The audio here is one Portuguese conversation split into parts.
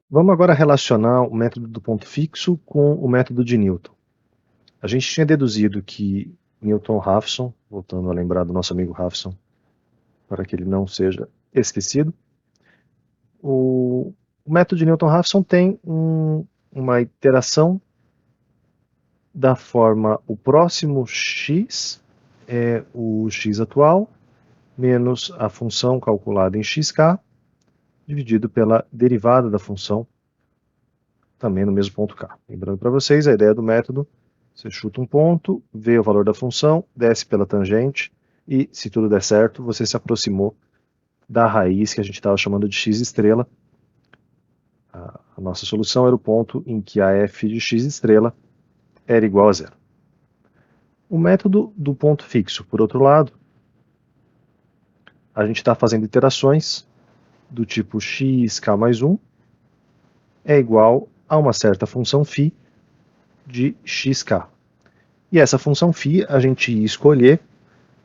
Vamos agora relacionar o método do ponto fixo com o método de Newton. A gente tinha deduzido que Newton-Raphson, voltando a lembrar do nosso amigo Raphson, para que ele não seja esquecido, o método de Newton-Raphson tem uma iteração da forma o próximo x é o x atual, menos a função calculada em xk, dividido pela derivada da função, também no mesmo ponto k. Lembrando para vocês, a ideia do método, você chuta um ponto, vê o valor da função, desce pela tangente, e se tudo der certo, você se aproximou da raiz que a gente estava chamando de x estrela. A nossa solução era o ponto em que a f de x estrela era igual a zero. O método do ponto fixo, por outro lado, a gente está fazendo iterações do tipo xk mais 1 é igual a uma certa função φ de xk. E essa função φ a gente ia escolher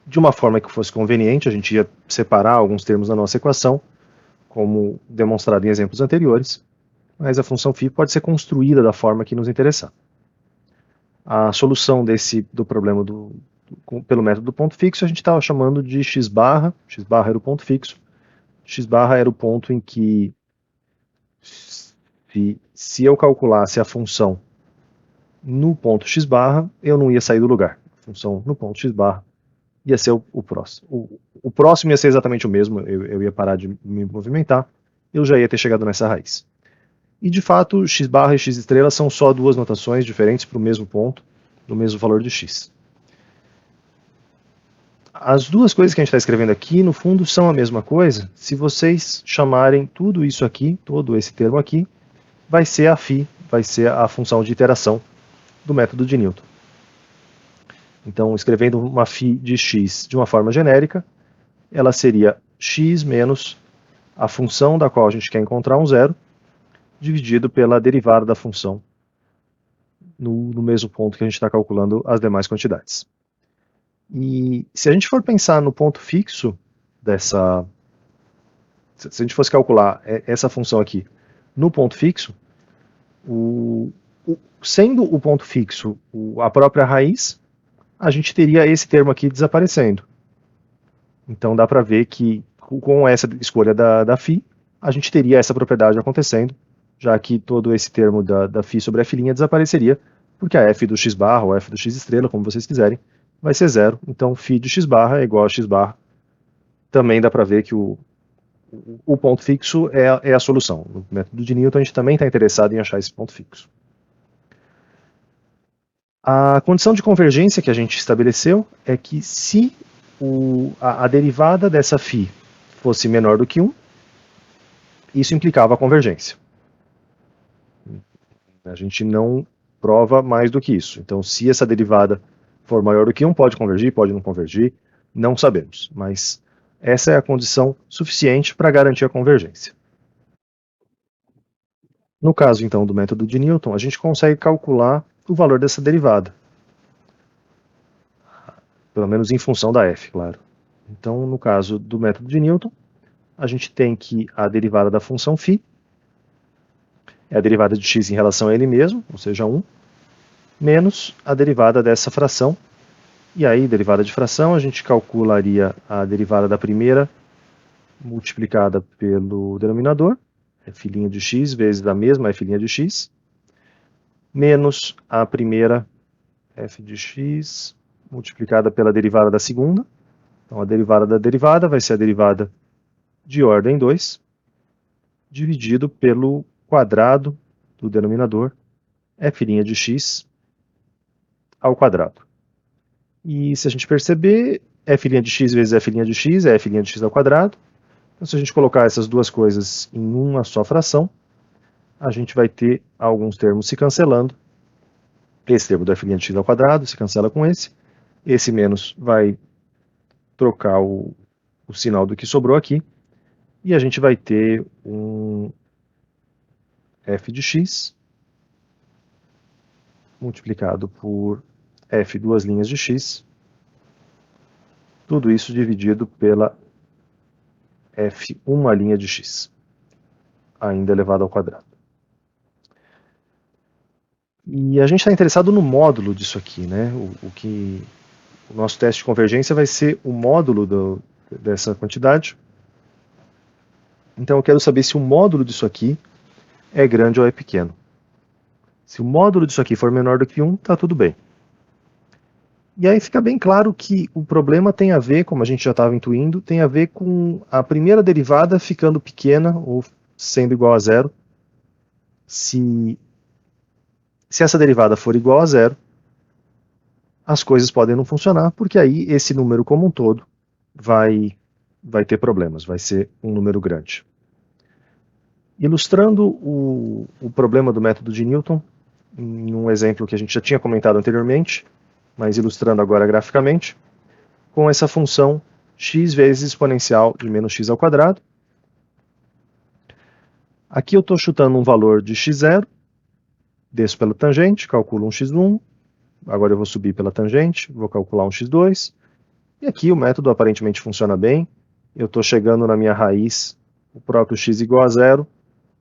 de uma forma que fosse conveniente, a gente ia separar alguns termos da nossa equação, como demonstrado em exemplos anteriores, mas a função φ pode ser construída da forma que nos interessar. A solução do problema pelo método do ponto fixo a gente estava chamando de x barra era o ponto fixo, x barra era o ponto em que se eu calculasse a função no ponto x barra, eu não ia sair do lugar. A função no ponto x barra ia ser o próximo. O próximo ia ser exatamente o mesmo, eu ia parar de me movimentar, eu já ia ter chegado nessa raiz. E de fato, x barra e x estrela são só duas notações diferentes para o mesmo ponto, no mesmo valor de x. As duas coisas que a gente está escrevendo aqui, no fundo, são a mesma coisa, se vocês chamarem tudo isso aqui, todo esse termo aqui, vai ser a φ, vai ser a função de iteração do método de Newton. Então, escrevendo uma φ de x de uma forma genérica, ela seria x menos a função da qual a gente quer encontrar um zero, dividido pela derivada da função no mesmo ponto que a gente está calculando as demais quantidades. E se a gente for pensar no ponto fixo dessa... Se a gente fosse calcular essa função aqui no ponto fixo, sendo o ponto fixo a própria raiz, a gente teria esse termo aqui desaparecendo. Então dá para ver que com essa escolha da φ, a gente teria essa propriedade acontecendo, já que todo esse termo da φ sobre f' desapareceria, porque a f do x barra, ou f do x estrela, como vocês quiserem, vai ser zero. Então φ de x barra é igual a x barra. Também dá para ver que o ponto fixo é a solução. No método de Newton, a gente também está interessado em achar esse ponto fixo. A condição de convergência que a gente estabeleceu é que se a derivada dessa φ fosse menor do que 1, isso implicava a convergência. A gente não prova mais do que isso. Então, se essa derivada for maior do que 1, pode convergir, pode não convergir, não sabemos. Mas essa é a condição suficiente para garantir a convergência. No caso, então, do método de Newton, a gente consegue calcular o valor dessa derivada. Pelo menos em função da f, claro. Então, no caso do método de Newton, a gente tem que a derivada da função φ é a derivada de x em relação a ele mesmo, ou seja, 1, menos a derivada dessa fração. E aí, derivada de fração, a gente calcularia a derivada da primeira multiplicada pelo denominador, f' de x vezes a mesma f' de x, menos a primeira f de x multiplicada pela derivada da segunda. Então, a derivada da derivada vai ser a derivada de ordem 2, dividido pelo quadrado do denominador, f' de x ao quadrado. E se a gente perceber, f' de x vezes f' de x é f' de x ao quadrado. Então, se a gente colocar essas duas coisas em uma só fração, a gente vai ter alguns termos se cancelando. Esse termo do f' de x ao quadrado se cancela com esse. Esse menos vai trocar o sinal do que sobrou aqui. E a gente vai ter um f de x multiplicado por f duas linhas de x. Tudo isso dividido pela f uma linha de x, ainda elevado ao quadrado. E a gente está interessado no módulo disso aqui, né? O nosso teste de convergência vai ser o módulo dessa quantidade. Então eu quero saber se o módulo disso aqui é grande ou é pequeno. Se o módulo disso aqui for menor do que 1, está tudo bem. E aí fica bem claro que o problema tem a ver, como a gente já estava intuindo, tem a ver com a primeira derivada ficando pequena ou sendo igual a zero. Se essa derivada for igual a zero, as coisas podem não funcionar, porque aí esse número como um todo vai ter problemas, vai ser um número grande. Ilustrando o problema do método de Newton, em um exemplo que a gente já tinha comentado anteriormente, mas ilustrando agora graficamente, com essa função x vezes exponencial de menos x ao quadrado. Aqui eu estou chutando um valor de x0, desço pela tangente, calculo um x1, agora eu vou subir pela tangente, vou calcular um x2, e aqui o método aparentemente funciona bem, eu estou chegando na minha raiz, o próprio x igual a zero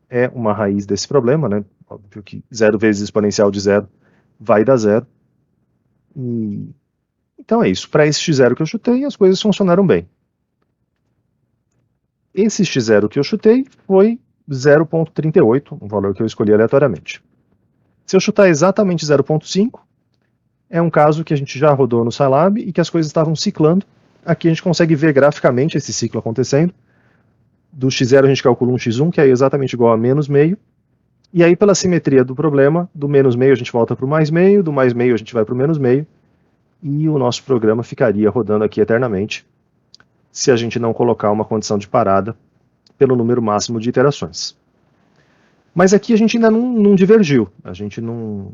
é uma raiz desse problema, né? Óbvio que 0 vezes exponencial de zero vai dar zero. Então é isso, para esse x0 que eu chutei, as coisas funcionaram bem. Esse x0 que eu chutei foi 0,38, um valor que eu escolhi aleatoriamente. Se eu chutar exatamente 0,5, é um caso que a gente já rodou no Scilab e que as coisas estavam ciclando. Aqui a gente consegue ver graficamente esse ciclo acontecendo. Do x0 a gente calcula um x1, que é exatamente igual a menos meio. E aí, pela simetria do problema, do menos meio a gente volta para o mais meio, do mais meio a gente vai para o menos meio, e o nosso programa ficaria rodando aqui eternamente, se a gente não colocar uma condição de parada pelo número máximo de iterações. Mas aqui a gente ainda não divergiu, a gente não...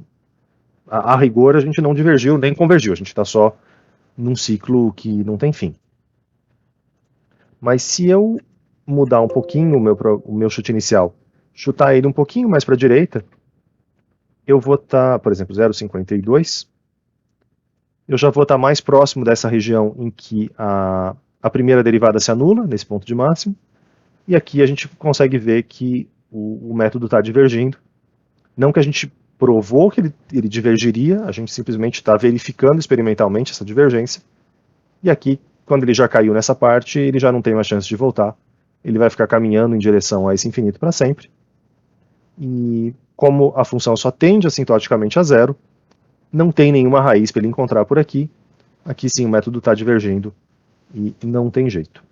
A rigor a gente não divergiu nem convergiu, a gente está só num ciclo que não tem fim. Mas se eu mudar um pouquinho o meu chute inicial, chutar ele um pouquinho mais para a direita, eu vou estar, por exemplo, 0,52, eu já vou estar mais próximo dessa região em que a primeira derivada se anula, nesse ponto de máximo, e aqui a gente consegue ver que o método está divergindo. Não que a gente provou que ele divergiria, a gente simplesmente está verificando experimentalmente essa divergência, e aqui, quando ele já caiu nessa parte, ele já não tem mais chance de voltar, ele vai ficar caminhando em direção a esse infinito para sempre, e como a função só tende assintoticamente a zero, não tem nenhuma raiz para ele encontrar por aqui, aqui sim o método está divergindo, e não tem jeito.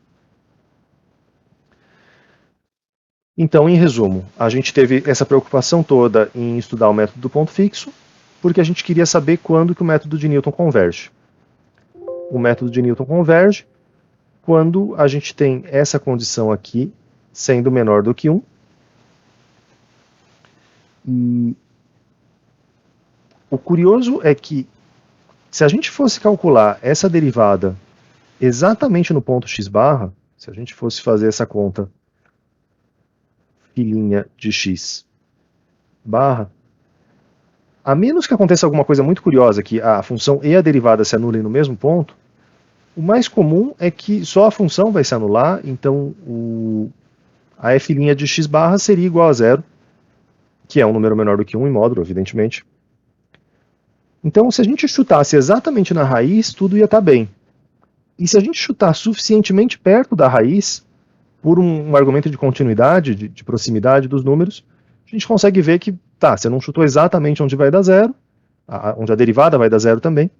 Então, em resumo, a gente teve essa preocupação toda em estudar o método do ponto fixo, porque a gente queria saber quando que o método de Newton converge. O método de Newton converge quando a gente tem essa condição aqui sendo menor do que 1. E o curioso é que, se a gente fosse calcular essa derivada exatamente no ponto x barra, se a gente fosse fazer essa conta filhinha de x barra, a menos que aconteça alguma coisa muito curiosa, que a função e a derivada se anulem no mesmo ponto, o mais comum é que só a função vai se anular, então a f' de x barra seria igual a zero, que é um número menor do que 1 em módulo, evidentemente. Então, se a gente chutasse exatamente na raiz, tudo ia estar bem. E se a gente chutar suficientemente perto da raiz, por um argumento de continuidade, de proximidade dos números, a gente consegue ver que, tá, você não chutou exatamente onde vai dar zero, onde a derivada vai dar zero também,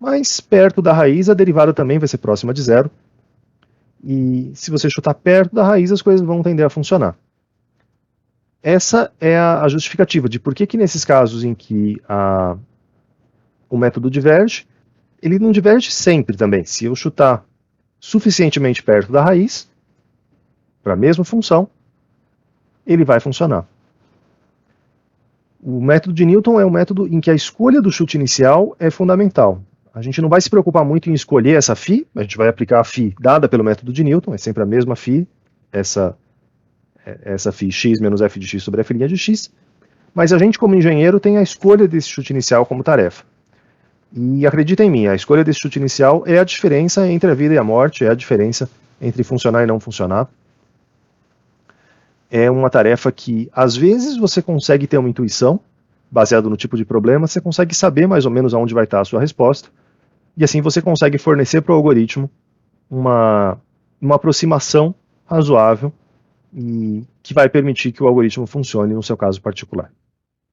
mas perto da raiz a derivada também vai ser próxima de zero, e se você chutar perto da raiz as coisas vão tender a funcionar. Essa é a justificativa de por que nesses casos em que o método diverge, ele não diverge sempre também. Se eu chutar suficientemente perto da raiz, para a mesma função, ele vai funcionar. O método de Newton é um método em que a escolha do chute inicial é fundamental. A gente não vai se preocupar muito em escolher essa φ, a gente vai aplicar a φ dada pelo método de Newton, é sempre a mesma φ, essa φ x menos f de x sobre f' de x, mas a gente como engenheiro tem a escolha desse chute inicial como tarefa. E acredita em mim, a escolha desse chute inicial é a diferença entre a vida e a morte, é a diferença entre funcionar e não funcionar. É uma tarefa que, às vezes, você consegue ter uma intuição, baseado no tipo de problema, você consegue saber mais ou menos aonde vai estar a sua resposta, e assim você consegue fornecer para o algoritmo uma aproximação razoável e que vai permitir que o algoritmo funcione no seu caso particular.